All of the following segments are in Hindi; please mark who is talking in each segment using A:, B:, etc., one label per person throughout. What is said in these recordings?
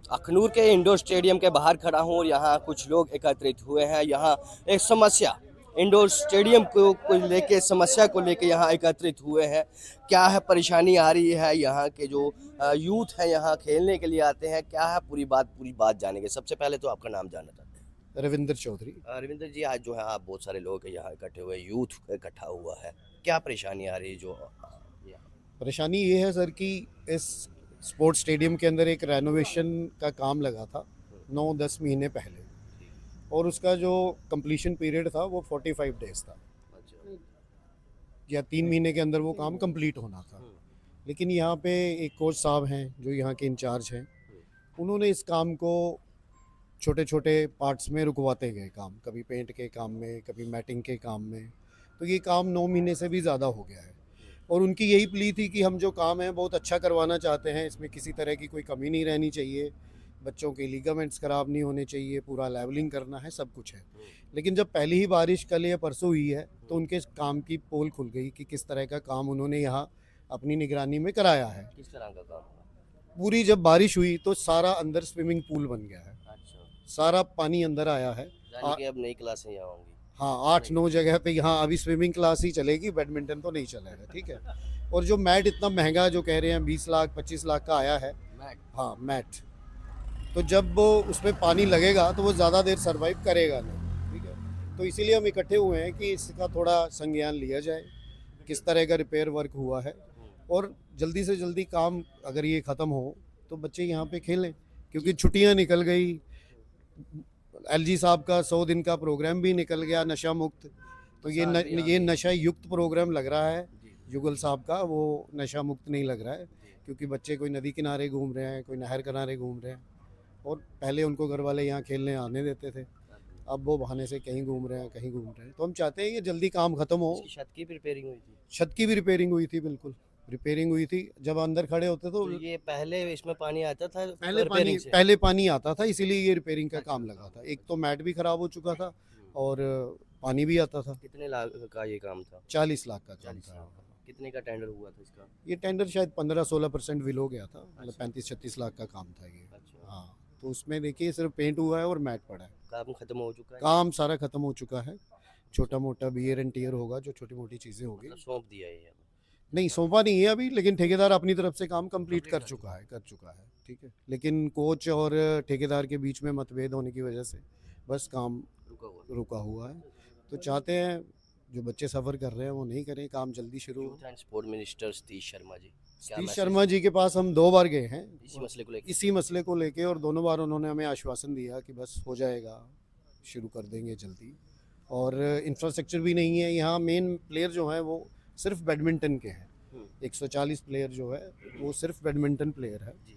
A: अखनूर के इंडोर स्टेडियम के बाहर खड़ा हूँ और यहाँ कुछ लोग एकत्रित हुए हैं। यहाँ एक समस्या, इंडोर स्टेडियम को लेके, समस्या को लेके यहाँ एकत्रित हुए हैं। क्या है परेशानी आ रही है, यहाँ के जो यूथ है यहाँ खेलने के लिए आते हैं, क्या है पूरी बात जानेंगे। सबसे पहले तो आपका नाम जानना चाहते
B: रविंद्र चौधरी।
A: हैं। रविंद्र जी, आज जो है आप बहुत सारे लोग यहाँ इकट्ठे हुए, यूथ इकट्ठा हुआ है, क्या परेशानी आ रही है जो यहाँ?
B: परेशानी ये है सर कि इस स्पोर्ट्स स्टेडियम के अंदर एक रेनोवेशन का काम लगा था 9-10 महीने पहले, और उसका जो कंप्लीशन पीरियड था वो 45 डेज था,
A: अच्छा।
B: या 3 महीने के अंदर वो काम कंप्लीट होना था। लेकिन यहाँ पे एक कोच साहब हैं जो यहाँ के इंचार्ज हैं, उन्होंने इस काम को छोटे छोटे पार्ट्स में रुकवाते गए काम, कभी पेंट के काम में, कभी मैटिंग के काम में। तो ये काम 9 महीने से भी ज़्यादा हो गया है, और उनकी यही प्ली थी कि हम जो काम है बहुत अच्छा करवाना चाहते हैं, इसमें किसी तरह की कोई कमी नहीं रहनी चाहिए, बच्चों के लिगामेंट्स ख़राब नहीं होने चाहिए, पूरा लेवलिंग करना है, सब कुछ है। लेकिन जब पहली ही बारिश कल या परसों हुई है तो उनके काम की पोल खुल गई कि किस तरह का काम उन्होंने यहाँ अपनी निगरानी में कराया है।
A: किस तरह का काम?
B: पूरी जब बारिश हुई तो सारा अंदर स्विमिंग पूल बन गया है,
A: अच्छा।
B: सारा पानी अंदर आया है।
A: यानी कि अब नई क्लासें यहाँ होंगी।
B: हाँ, 8-9 जगह पे यहाँ अभी स्विमिंग क्लास ही चलेगी, बैडमिंटन तो नहीं चलेगा, ठीक है। और जो मैट इतना महंगा जो कह रहे हैं 20 लाख 25 लाख का आया है,
A: मैट?
B: हाँ मैट, तो जब वो उसमें पानी लगेगा तो वो ज़्यादा देर सर्वाइव करेगा नहीं, ठीक है। तो इसीलिए हम इकट्ठे हुए हैं कि इसका थोड़ा संज्ञान लिया जाए, किस तरह का रिपेयर वर्क हुआ है, और जल्दी से जल्दी काम अगर ये ख़त्म हो तो बच्चे यहाँ पे खेलें, क्योंकि छुट्टियाँ निकल गई। एलजी साहब का 100 दिन का प्रोग्राम भी निकल गया नशा मुक्त, तो ये नशा युक्त प्रोग्राम लग रहा है जुगल साहब का, वो नशा मुक्त नहीं लग रहा है, क्योंकि बच्चे कोई नदी किनारे घूम रहे हैं, कोई नहर किनारे घूम रहे हैं, और पहले उनको घर वाले यहाँ खेलने आने देते थे, अब वो बहाने से कहीं घूम रहे हैं कहीं घूम रहे हैं। तो हम चाहते हैं ये जल्दी काम खत्म हो।
A: इसकी छत की भी रिपेयरिंग हुई थी?
B: छत की भी रिपेयरिंग हुई थी, बिल्कुल रिपेयरिंग हुई थी, जब अंदर खड़े होते तो
A: तो ये पहले इसमें पानी आता था
B: पानी
A: रिपेयरिंग से?
B: पहले पानी आता था, इसीलिए ये रिपेयरिंग का
A: अच्छा।
B: काम लगा था। एक तो मैट भी खराब हो चुका था और पानी भी आता था।
A: कितने लाख का ये काम था?
B: 40 लाख का काम
A: 40
B: था।
A: लाख का। कितने का टेंडर हुआ था इसका?
B: ये टेंडर शायद 15-16% विल हो गया था, मतलब
A: अच्छा।
B: 35-36 लाख का काम था ये।
A: अच्छा।
B: हाँ, तो उसमें देखिए सिर्फ पेंट हुआ है और मैट पड़ा है,
A: काम खत्म हो चुका है?
B: काम सारा खत्म हो चुका है। छोटा मोटा बियर एंड टीयर होगा, जो छोटी मोटी चीज़ें होगी।
A: मतलब सौंप दिया है ये?
B: नहीं, सौंपा नहीं है अभी, लेकिन ठेकेदार अपनी तरफ से काम कंप्लीट
A: कंप्लीट
B: कर
A: कर
B: चुका है, ठीक है। लेकिन कोच और ठेकेदार के बीच में मतभेद होने की वजह से बस काम
A: रुका हुआ?
B: रुका हुआ है। तो चाहते हैं जो बच्चे सफ़र कर रहे हैं वो नहीं करें, काम जल्दी शुरू हो।
A: Youth and sport minister Satish Sharma ji, क्या
B: सतीश
A: मैसेज
B: शर्मा जी के पास हम 2 बार गए हैं
A: इसी मसले को लेकर?
B: इसी मसले को लेके, और दोनों बार उन्होंने हमें आश्वासन दिया कि बस हो जाएगा, शुरू कर देंगे जल्दी। और इंफ्रास्ट्रक्चर भी नहीं है यहाँ, मेन प्लेयर जो हैं वो सिर्फ बैडमिंटन के हैं। 140 प्लेयर जो है वो सिर्फ बैडमिंटन प्लेयर है।
A: जी।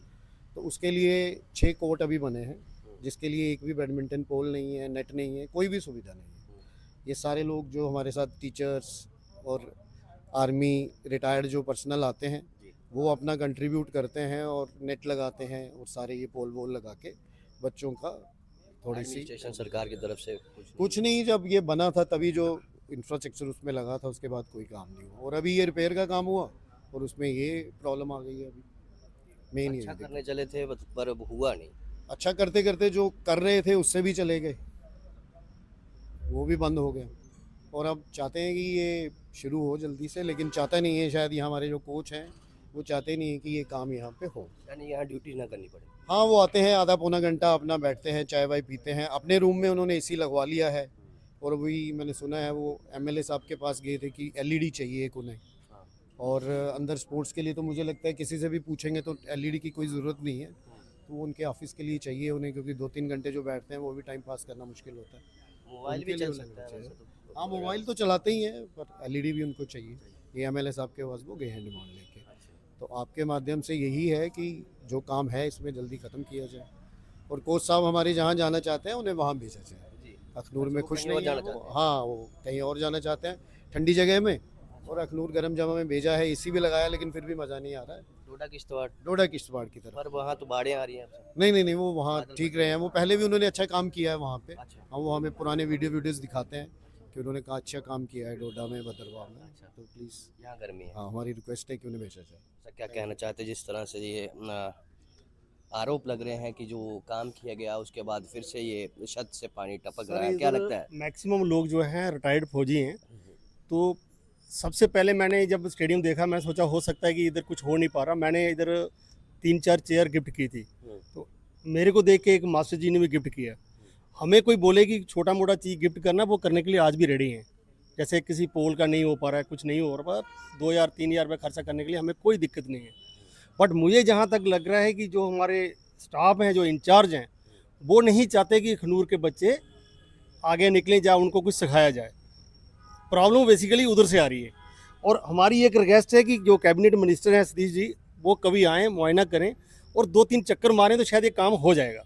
B: तो उसके लिए 6 कोर्ट अभी बने हैं, जिसके लिए एक भी बैडमिंटन पोल नहीं है, नेट नहीं है, कोई भी सुविधा नहीं है। ये सारे लोग जो हमारे साथ टीचर्स और आर्मी रिटायर्ड जो पर्सनल आते हैं, वो अपना कंट्रीब्यूट करते हैं और नेट लगाते हैं, और सारे ये पोल वोल लगा के बच्चों का थोड़ी सी
A: एडमिनिस्ट्रेशन सरकार की तरफ से
B: कुछ नहीं, जब ये बना था तभी जो इंफ्रास्ट्रक्चर उसमें लगा था, उसके बाद कोई काम नहीं हुआ, और अभी ये रिपेयर का काम हुआ और उसमें ये प्रॉब्लम आ गई है अभी। मेन
A: अच्छा
B: ये
A: करने चले थे पर अब हुआ नहीं।
B: अच्छा करते करते जो कर रहे थे उससे भी चले गए, वो भी बंद हो गया, और अब चाहते हैं कि ये शुरू हो जल्दी से, लेकिन चाहता नहीं है शायद, ये हमारे जो कोच हैं वो चाहते नहीं है कि ये काम यहाँ पे हो।
A: यानी यहाँ ड्यूटी ना करनी पड़े।
B: हाँ, वो आते हैं आधा पौना घंटा अपना बैठते हैं, चाय वाय पीते हैं, अपने रूम में उन्होंने एसी लगवा लिया है। और वही मैंने सुना है वो एमएलए साहब के पास गए थे कि एलईडी चाहिए एक उन्हें,
A: हाँ।
B: और अंदर स्पोर्ट्स के लिए तो मुझे लगता है किसी से भी पूछेंगे तो एलईडी की कोई ज़रूरत नहीं है, तो वो उनके ऑफिस के लिए चाहिए उन्हें, क्योंकि 2-3 घंटे जो बैठते हैं वो भी टाइम पास करना मुश्किल होता है।
A: मोबाइल भी
B: उनके लिए
A: चल
B: उन्हें
A: सकता है
B: चाहिए।
A: वैसे तो?
B: हाँ, मोबाइल तो चलाते ही हैं, पर एलईडी भी उनको चाहिए। ये एमएलए साहब के पास वो गए हैं डिमांड लेके। तो आपके माध्यम से यही है कि जो काम है इसमें जल्दी ख़त्म किया जाए, और कोच साहब हमारे जहाँ जाना चाहते हैं उन्हें वहाँ भेजा जाए।
A: जी।
B: अखनूर
A: अच्छा,
B: में
A: वो
B: खुश
A: कहीं और
B: नहीं है
A: जाना
B: वो,
A: चाहते हैं?
B: हाँ वो कहीं और जाना चाहते हैं ठंडी जगह में, और अखनूर गर्म जगह में भेजा है, एसी भी लगाया, लेकिन फिर भी मज़ा नहीं आ रहा है।
A: डोडा किश्तवाड़?
B: डोडा किश्तवाड़ की तरफ।
A: पर वहाँ तो बाढ़ें आ रही हैं अब।
B: नहीं नहीं नहीं, वो वहाँ ठीक रहे हैं, वो पहले भी उन्होंने अच्छा काम किया है वहाँ पे।
A: अच्छा।
B: हाँ, वो हमें पुराने वीडियोज़ दिखाते हैं कि उन्होंने कहा अच्छा काम किया है डोडा में, भद्रवाह में।
A: अच्छा।
B: तो प्लीज़,
A: यहाँ गर्मी है।
B: हाँ हमारी रिक्वेस्ट है कि उन्हें भेजा जाए।
A: सर क्या कहना चाहते हैं जिस तरह से ये आरोप लग रहे हैं कि जो काम किया गया उसके बाद फिर से ये छत से पानी टपक
C: सर
A: रहा है, क्या लगता है?
C: मैक्सिमम लोग जो हैं रिटायर्ड फौजी हैं, तो सबसे पहले मैंने जब स्टेडियम देखा मैं सोचा हो सकता है कि इधर कुछ हो नहीं पा रहा। मैंने इधर 3-4 चेयर गिफ्ट की थी, तो मेरे को देख के एक मास्टर जी ने भी गिफ्ट किया। हमें कोई बोले कि छोटा मोटा चीज़ गिफ्ट करना, वो करने के लिए आज भी रेडी हैं। जैसे किसी पोल का नहीं हो पा रहा है, कुछ नहीं हो रहा, 2,000-3,000 रुपये खर्चा करने के लिए हमें कोई दिक्कत नहीं है। बट मुझे जहाँ तक लग रहा है कि जो हमारे स्टाफ हैं, जो इंचार्ज हैं, वो नहीं चाहते कि खनूर के बच्चे आगे निकलें, या उनको कुछ सिखाया जाए। प्रॉब्लम बेसिकली उधर से आ रही है। और हमारी एक रिक्वेस्ट है कि जो कैबिनेट मिनिस्टर हैं सतीश जी, वो कभी आएँ, मुआयना करें और 2-3 चक्कर मारें तो शायद ये काम हो जाएगा।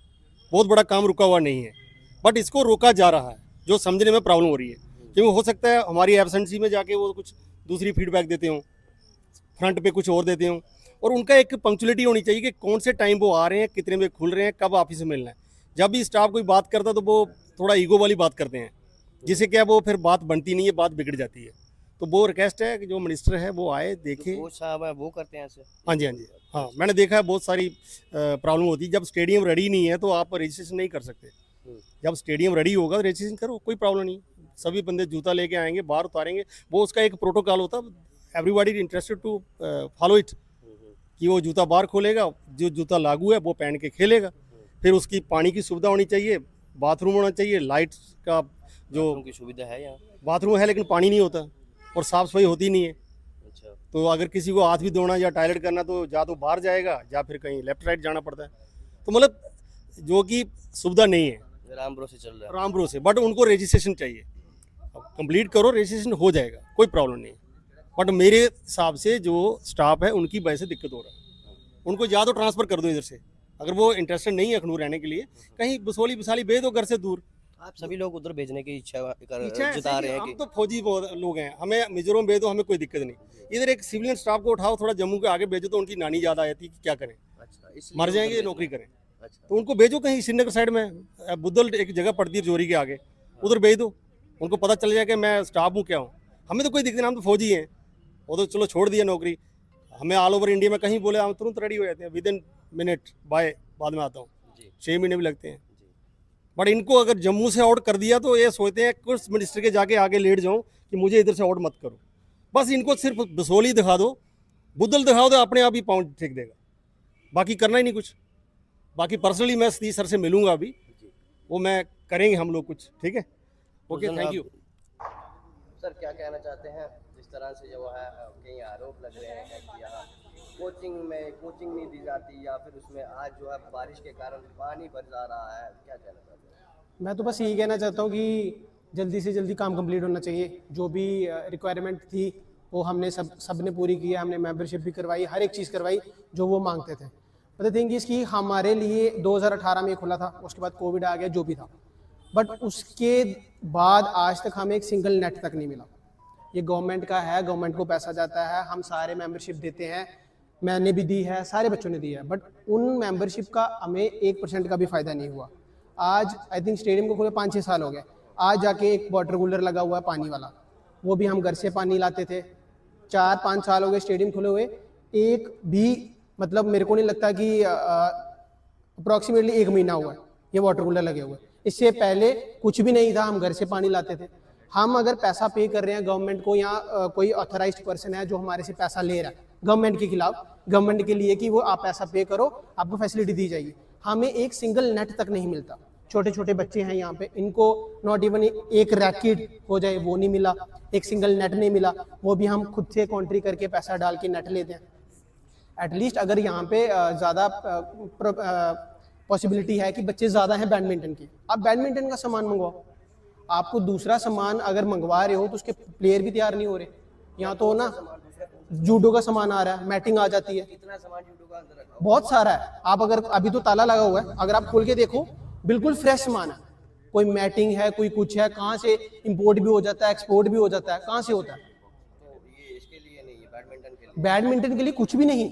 C: बहुत बड़ा काम रुका हुआ नहीं है, बट इसको रोका जा रहा है, जो समझने में प्रॉब्लम हो रही है। क्योंकि हो सकता है हमारी एब्सेंसी में जाके वो कुछ दूसरी फीडबैक देते हों, फ्रंट पे कुछ और देते हों। और उनका एक पंक्चुअलिटी होनी चाहिए कि कौन से टाइम वो आ रहे हैं, कितने बजे खुल रहे हैं, कब ऑफिस में मिलना है। जब भी स्टाफ कोई बात करता है तो वो थोड़ा ईगो वाली बात करते हैं, जिससे क्या वो फिर बात बनती नहीं है, बात बिगड़ जाती है। तो वो रिक्वेस्ट है कि जो मिनिस्टर है वो आए, देखे।
A: वो साहब है वो करते हैं ऐसे?
C: हाँ जी, हाँ जी, हाँ, मैंने देखा है बहुत सारी प्रॉब्लम होती है। जब स्टेडियम रेडी नहीं है तो आप रजिस्ट्रेशन नहीं कर सकते। जब स्टेडियम रेडी होगा तो रजिस्ट्रेशन करो, कोई प्रॉब्लम नहीं। सभी बंदे जूता लेके आएंगे, बाहर उतारेंगे, वो उसका एक प्रोटोकॉल होता है। Everybody interested to follow it, कि वो जूता बाहर खोलेगा, जो जूता लागू है वो पहन के खेलेगा। फिर उसकी पानी की सुविधा होनी चाहिए, बाथरूम होना चाहिए, लाइट का जो
A: की सुविधा है यहाँ?
C: बाथरूम है लेकिन पानी नहीं होता और साफ़ सफाई होती नहीं है।
A: अच्छा।
C: तो अगर किसी को हाथ भी धोना या टॉयलेट करना तो या तो बाहर जाएगा या फिर कहीं लेफ्ट राइट जाना पड़ता है। तो मतलब जो कि सुविधा नहीं है,
A: राम भरोसे चल रहा है।
C: राम भरोसे। बट उनको रजिस्ट्रेशन चाहिए, कंप्लीट करो, रजिस्ट्रेशन हो जाएगा, कोई प्रॉब्लम नहीं। बट मेरे हिसाब से जो स्टाफ है उनकी वजह से दिक्कत हो रहा है। उनको या तो ट्रांसफ़र कर दो इधर से, अगर वो इंटरेस्टेड नहीं है अखनूर रहने के लिए, कहीं बसोली बसाली भेज दो घर से दूर।
A: आप सभी लोग उधर भेजने की इच्छा
C: इच्छा ऐसे
A: जता
C: कि
A: रहे हैं
C: हम
A: कि
C: तो फौजी बहुत लोग हैं, हमें मिजोरम भेज दो, हमें कोई दिक्कत नहीं। इधर एक सिविलियन स्टाफ को उठाओ, थोड़ा जम्मू के आगे भेजो तो उनकी नानी याद आ जाती है कि क्या करें,
A: अच्छा, इसलिए
C: मर
A: उधर
C: जाएंगे,
A: भेजना
C: नौकरी
A: है।
C: करें।
A: अच्छा।
C: तो उनको भेजो कहीं श्रीनगर साइड में, बुद्धल एक जगह पड़ती है जोरी के आगे, उधर भेज दो। उनको पता चल जाए कि मैं स्टाफ हूँ, क्या हूँ। हमें तो कोई दिक्कत नहीं, हम तो फौजी हैं। वो तो चलो छोड़ दिया नौकरी, हमें ऑल ओवर इंडिया में कहीं बोले हम तुरंत रेडी हो जाते हैं, विद इन मिनट, बाय बाद में आता हूँ। 6 महीने भी लगते हैं। बट इनको अगर जम्मू से आउट कर दिया तो ये सोचते हैं कुछ मिनिस्टर के जाके आगे लेट जाऊँ कि मुझे इधर से आउट मत करो। बस इनको सिर्फ बसोली दिखा दो, बुद्धल दिखाओ तो अपने आप ही पाँव ठीक देगा, बाकी करना ही नहीं कुछ। बाकी पर्सनली मैं सतीश सर से मिलूंगा अभी, वो मैं करेंगे हम लोग कुछ, ठीक है। ओके,
A: तो
C: थैंक यू।
A: सर क्या कहना चाहते हैं, जिस तरह से जो है कई आरोप लग रहे हैं कि यहाँ कोचिंग नहीं दी जाती, या फिर उसमें आज जो है बारिश के कारण पानी भर जा रहा है, क्या कहना चाहते हैं?
D: मैं तो बस यही कहना चाहता हूँ कि जल्दी से जल्दी काम कंप्लीट होना चाहिए। जो भी रिक्वायरमेंट थी वो हमने सब ने पूरी की है। हमने मेंबरशिप भी करवाई, हर एक चीज़ करवाई जो वो मांगते थे। बट द थिंग इज़ कि हमारे लिए 2018 में खुला था, उसके बाद कोविड आ गया, जो भी था। बट उसके बाद आज तक हमें एक सिंगल नेट तक नहीं मिला। ये गवर्नमेंट का है, गवर्नमेंट को पैसा जाता है, हम सारे मेंबरशिप देते हैं, मैंने भी दी है, सारे बच्चों ने दी है। बट उन मेंबरशिप का हमें 1% का भी फ़ायदा नहीं हुआ। आज आई थिंक स्टेडियम को खुले 5-6 साल हो गए, आज जाके एक वाटर कूलर लगा हुआ है पानी वाला, वो भी हम घर से पानी लाते थे। 4-5 साल हो गए स्टेडियम खुले हुए, एक भी मतलब मेरे को नहीं लगता कि अप्रॉक्सीमेटली 1 महीना हुआ है ये वाटर कूलर लगे हुए। इससे पहले कुछ भी नहीं था, हम घर से पानी लाते थे। हम अगर पैसा पे कर रहे हैं गवर्नमेंट को, या कोई ऑथराइज्ड पर्सन है जो हमारे से पैसा ले रहा है गवर्नमेंट के खिलाफ, गवर्नमेंट के लिए कि वो आप पैसा पे करो, आपको फैसिलिटी दी जाएगी, हमें एक सिंगल नेट तक नहीं मिलता। छोटे छोटे बच्चे हैं यहाँ पे, इनको नॉट इवन एक रैकेट हो जाए वो नहीं मिला, एक सिंगल नेट नहीं मिला, वो भी हम खुद से कॉन्ट्री करके पैसा डाल के नेट लेते हैं। एटलीस्ट अगर यहाँ पे ज़्यादा पॉसिबिलिटी है कि बच्चे ज़्यादा हैं बैडमिंटन की, आप बैडमिंटन का सामान मंगवाओ। आपको दूसरा सामान अगर मंगवा रहे हो तो उसके प्लेयर भी तैयार नहीं हो रहे। यहाँ तो ना जूडो का सामान आ रहा है, मैटिंग आ जाती है,
A: कितना सामान जूडो का अंदर रखा
D: बहुत सारा है। आप अगर अभी तो ताला लगा हुआ है, अगर आप खोल के देखो बिल्कुल फ्रेश सामान है, कोई मैटिंग है, कोई कुछ है, कहाँ से इंपोर्ट भी हो जाता है, एक्सपोर्ट भी हो जाता है, कहाँ से होता है।
A: तो ये इसके लिए नहीं है, बैडमिंटन के लिए?
D: बैडमिंटन के लिए कुछ भी नहीं।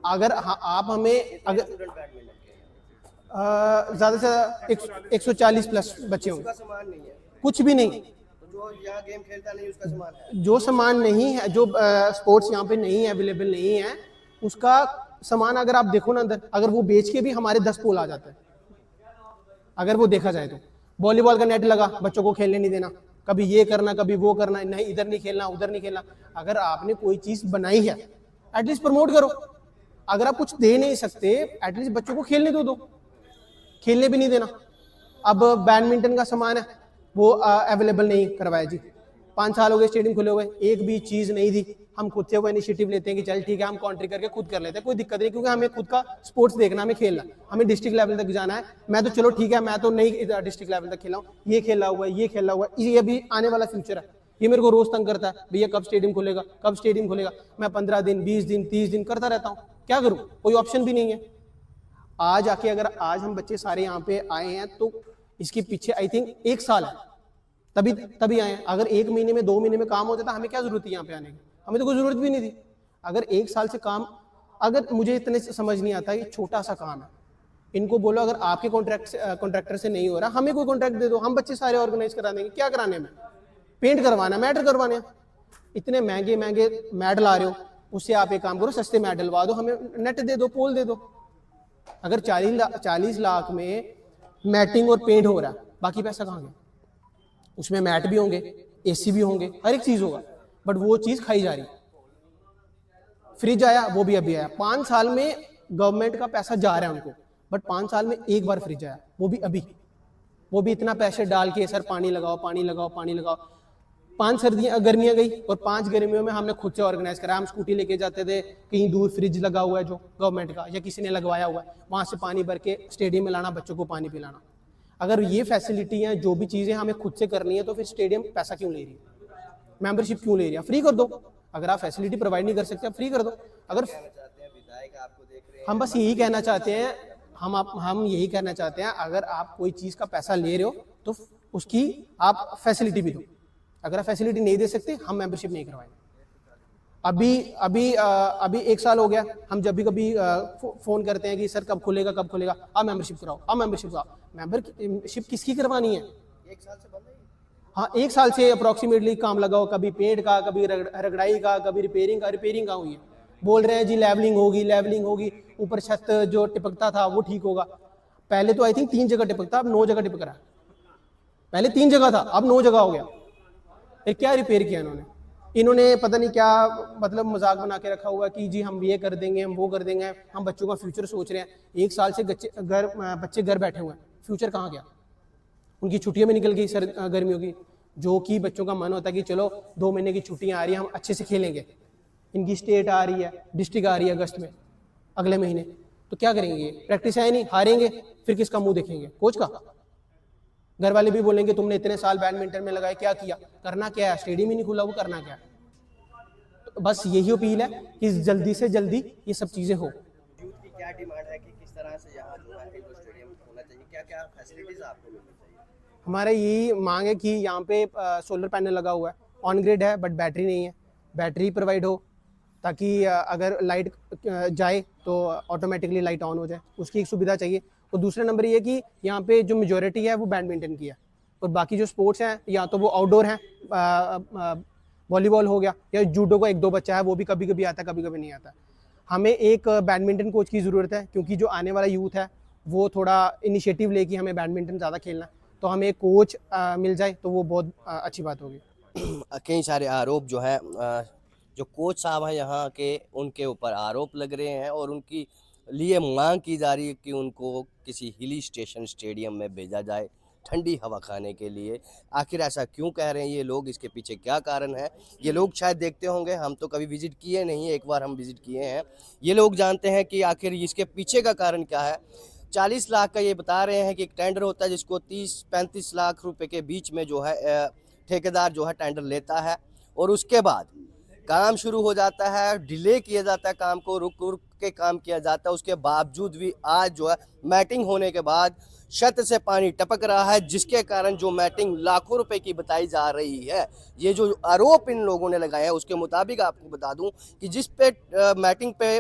D: अगर आप हमें अगर
A: स्टूडेंट बैडमिंटन के
D: ज़्यादा से ज़्यादा 140 प्लस बच्चे होंगे,
A: उसका सामान नहीं है,
D: कुछ भी नहीं।
A: तो जो यहाँ गेम खेलता नहीं उसका सामान है?
D: जो सामान नहीं है, जो स्पोर्ट्स यहाँ पे नहीं है, अवेलेबल नहीं है, उसका सामान अगर आप देखो ना अंदर, अगर वो बेच के भी हमारे 10 पोल आ जाते हैं, अगर वो देखा जाए तो। वॉलीबॉल का नेट लगा, बच्चों को खेलने नहीं देना, कभी ये करना कभी वो करना, नहीं इधर नहीं खेलना उधर नहीं खेलना। अगर आपने कोई चीज बनाई है एटलीस्ट प्रमोट करो। अगर आप कुछ दे नहीं सकते एटलीस्ट बच्चों को खेलने दो, खेलने भी नहीं देना। अब बैडमिंटन का सामान है वो अवेलेबल नहीं करवाया जी, 5 साल हो गए स्टेडियम खुले हुए, एक भी चीज नहीं दी। हम खुद से वो इनिशिएटिव लेते हैं कि चल ठीक है हम कॉन्ट्री करके खुद कर लेते हैं, कोई दिक्कत नहीं, क्योंकि हमें खुद का स्पोर्ट्स देखना, हमें खेलना, हमें डिस्ट्रिक्ट लेवल तक जाना है। मैं तो चलो ठीक है, मैं तो नहीं डिस्ट्रिक्ट लेवल तक खेला हूँ, ये खेला हुआ है, ये खेला हुआ है, ये अभी आने वाला फ्यूचर है। ये मेरे को रोज तंग करता है, भैया कब स्टेडियम खुलेगा, कब स्टेडियम खुलेगा। मैं 15 दिन 20 दिन 30 दिन करता रहता हूँ, क्या करूँ, कोई ऑप्शन भी नहीं है। आज आके अगर आज हम बच्चे सारे यहाँ पे आए हैं तो इसके पीछे आई थिंक 1 साल है, तभी आए हैं। अगर 1 महीने में 2 महीने में काम हो जाता हमें क्या जरूरत थी यहाँ पे आने की, हमें तो कोई जरूरत भी नहीं थी। अगर 1 साल से काम, अगर मुझे इतने समझ नहीं आता, ये छोटा सा काम है, इनको बोलो अगर आपके कॉन्ट्रैक्टर से नहीं हो रहा हमें कोई कॉन्ट्रैक्ट दे दो, हम बच्चे सारे ऑर्गेनाइज करा देंगे। क्या कराने में, पेंट करवाना, मैटर करवाने, इतने महंगे महंगे मैट ला रहे हो, उससे आप एक काम करो सस्ते मैट डलवा दो, हमें नेट दे दो, पोल दे दो। अगर 40 लाख में मैटिंग और पेंट हो रहा है, बाकी पैसा कहाँ गया? उसमें मैट भी होंगे, एसी भी होंगे, हर एक चीज होगा, बट वो चीज खाई जा रही। फ्रिज आया, वो भी अभी आया, 5 साल में गवर्नमेंट का पैसा जा रहा है उनको, बट 5 साल में एक बार फ्रिज आया, वो भी अभी, वो भी इतना पैसे डाल के सर पानी लगाओ पानी लगाओ पानी लगाओ। 5 गर्मियां गई और 5 गर्मियों में हमने खुद से ऑर्गेनाइज करा। हम स्कूटी लेके जाते थे, कहीं दूर फ्रिज लगा हुआ है जो गवर्नमेंट का या किसी ने लगवाया हुआ है, वहां से पानी भर के स्टेडियम में लाना, बच्चों को पानी पिलाना। अगर ये फैसिलिटी है, जो भी चीजें हमें खुद से करनी है, तो फिर स्टेडियम पैसा क्यों ले रही है, मेंबरशिप क्यों ले रही है? फ्री कर दो। अगर आप फैसिलिटी प्रोवाइड नहीं कर सकते आप फ्री कर दो। अगर हम बस यही कहना चाहते हैं, हम यही कहना चाहते हैं, अगर आप कोई चीज का पैसा ले रहे हो तो उसकी आप फैसिलिटी भी दो। अगर आप फैसिलिटी नहीं दे सकते, हम मेंबरशिप नहीं करवाएंगे। अभी 1 साल हो गया, हम जब भी कभी फोन करते हैं कि सर कब खुलेगा कब खुलेगा, आप मेंबरशिप कराओ, आप मेंबरशिप कराओ। मेंबरशिप किसकी करवानी है?
A: 1 साल से बंद है।
D: हाँ, 1 साल से अप्रोक्सीमेटली काम लगाओ, कभी पेंट का, कभी रगड़ाई का, कभी रिपेयरिंग का हुई है। बोल रहे हैं जी लेवलिंग होगी, ऊपर छत जो टिपकता था वो ठीक होगा। पहले तो आई थिंक 3 जगह टिपकता, अब 9 जगह टिपक रहा है। पहले 3 जगह था, अब 9 जगह हो गया। फिर क्या रिपेयर किया इन्होंने पता नहीं क्या, मतलब मजाक बना के रखा हुआ कि जी हम ये कर देंगे, हम वो कर देंगे, हम बच्चों का फ्यूचर सोच रहे हैं। 1 साल से बच्चे घर बैठे हुए हैं, फ्यूचर कहाँ गया? उनकी छुट्टियां में निकल गई सर गर्मियों की, जो कि बच्चों का मन होता है कि चलो 2 महीने की छुट्टियां आ रही हैं, हम अच्छे से खेलेंगे। इनकी स्टेट आ रही है, डिस्ट्रिक्ट आ रही है अगस्त में, अगले महीने, तो क्या करेंगे? प्रैक्टिस है नहीं, हारेंगे, फिर किसका मुंह देखेंगे? कोच का। घर वाले भी बोलेंगे तुमने इतने साल बैडमिंटन में लगाए, क्या किया? करना क्या है? स्टेडियम ही नहीं खुला, वो करना क्या है? तो बस यही अपील है कि जल्दी से जल्दी ये सब चीजें हो।
A: यूथ की क्या डिमांड है कि किस तरह से यहाँ जो है इंडोर स्टेडियम होना चाहिए, क्या क्या फैसिलिटीज आपको मिलनी चाहिए?
D: हमारे यही मांग है कि यहाँ पे सोलर पैनल लगा हुआ है, ऑन ग्रिड है बट बैटरी नहीं है, बैटरी प्रोवाइड हो ताकि अगर लाइट जाए तो ऑटोमेटिकली लाइट ऑन हो जाए, उसकी एक सुविधा चाहिए। और दूसरा नंबर ये कि यहाँ पे जो मेजॉरिटी है वो बैडमिंटन की है, और बाकी जो स्पोर्ट्स हैं या तो वो आउटडोर हैं, वॉलीबॉल हो गया, या जूडो का 1-2 बच्चा है, वो भी कभी कभी आता है कभी कभी नहीं आता। हमें एक बैडमिंटन कोच की ज़रूरत है, क्योंकि जो आने वाला यूथ है वो थोड़ा इनिशिएटिव लेके हमें बैडमिंटन ज़्यादा खेलना है, तो हमें एक कोच मिल जाए तो वो बहुत अच्छी बात होगी।
A: कई सारे आरोप जो है जो कोच साहब हैं यहाँ के, उनके ऊपर आरोप लग रहे हैं और उनकी लिए मांग की जा रही है कि उनको किसी हिली स्टेशन स्टेडियम में भेजा जाए ठंडी हवा खाने के लिए। आखिर ऐसा क्यों कह रहे हैं ये लोग, इसके पीछे क्या कारण है? ये लोग शायद देखते होंगे, हम तो कभी विजिट किए नहीं, एक बार हम विजिट किए हैं। ये लोग जानते हैं कि आखिर इसके पीछे का कारण क्या है। 40 लाख का ये बता रहे हैं कि एक टेंडर होता है जिसको 30-35 लाख रुपए के बीच में जो है ठेकेदार जो है टेंडर लेता है, और उसके बाद काम शुरू हो जाता है, डिले किया जाता है, काम को रुक रुक के काम किया जाता है। उसके बावजूद भी आज जो है मैटिंग होने के बाद छत से पानी टपक रहा है, जिसके कारण जो मैटिंग लाखों रुपए की बताई जा रही है, ये जो आरोप इन लोगों ने लगाए हैं उसके मुताबिक आपको बता दूं कि जिस पे मैटिंग पे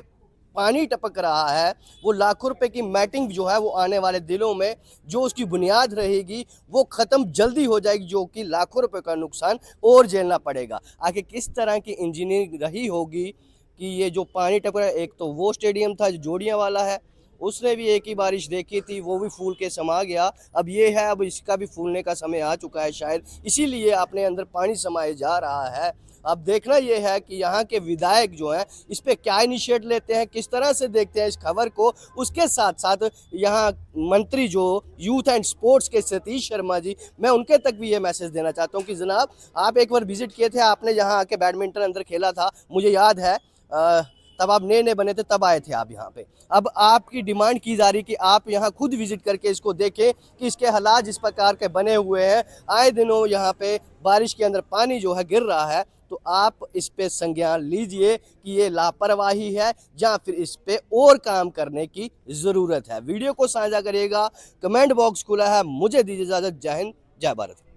A: पानी टपक रहा है वो लाखों रुपए की मैटिंग जो है वो आने वाले दिनों में जो उसकी बुनियाद रहेगी वो ख़त्म जल्दी हो जाएगी, जो कि लाखों रुपए का नुकसान और झेलना पड़ेगा। आखिर किस तरह की इंजीनियरिंग रही होगी कि ये जो पानी टपका, एक तो वो स्टेडियम था जो जोड़ियाँ वाला है, उसने भी एक ही बारिश देखी थी, वो भी फूल के समा गया। अब ये है, अब इसका भी फूलने का समय आ चुका है शायद, इसीलिए अपने अंदर पानी समाए जा रहा है। अब देखना ये है कि यहाँ के विधायक जो हैं इस पे क्या इनिशिएट लेते हैं, किस तरह से देखते हैं इस खबर को। उसके साथ साथ यहाँ मंत्री जो यूथ एंड स्पोर्ट्स के सतीश शर्मा जी, मैं उनके तक भी ये मैसेज देना चाहता हूँ कि जनाब, आप एक बार विजिट किए थे, आपने यहाँ आके बैडमिंटन अंदर खेला था, मुझे याद है। तब आप नए नए बने थे, तब आए थे आप यहाँ पे। अब आपकी डिमांड की जा रही कि आप यहाँ खुद विजिट करके इसको देखें कि इसके हालात जिस प्रकार के बने हुए हैं, आए दिनों यहाँ पे बारिश के अंदर पानी जो है गिर रहा है, तो आप इस पे संज्ञान लीजिए कि ये लापरवाही है या फिर इस पे और काम करने की ज़रूरत है। वीडियो को साझा करिएगा, कमेंट बॉक्स खुला है। मुझे दीजिए इजाज़त। जय हिंद, जय भारत।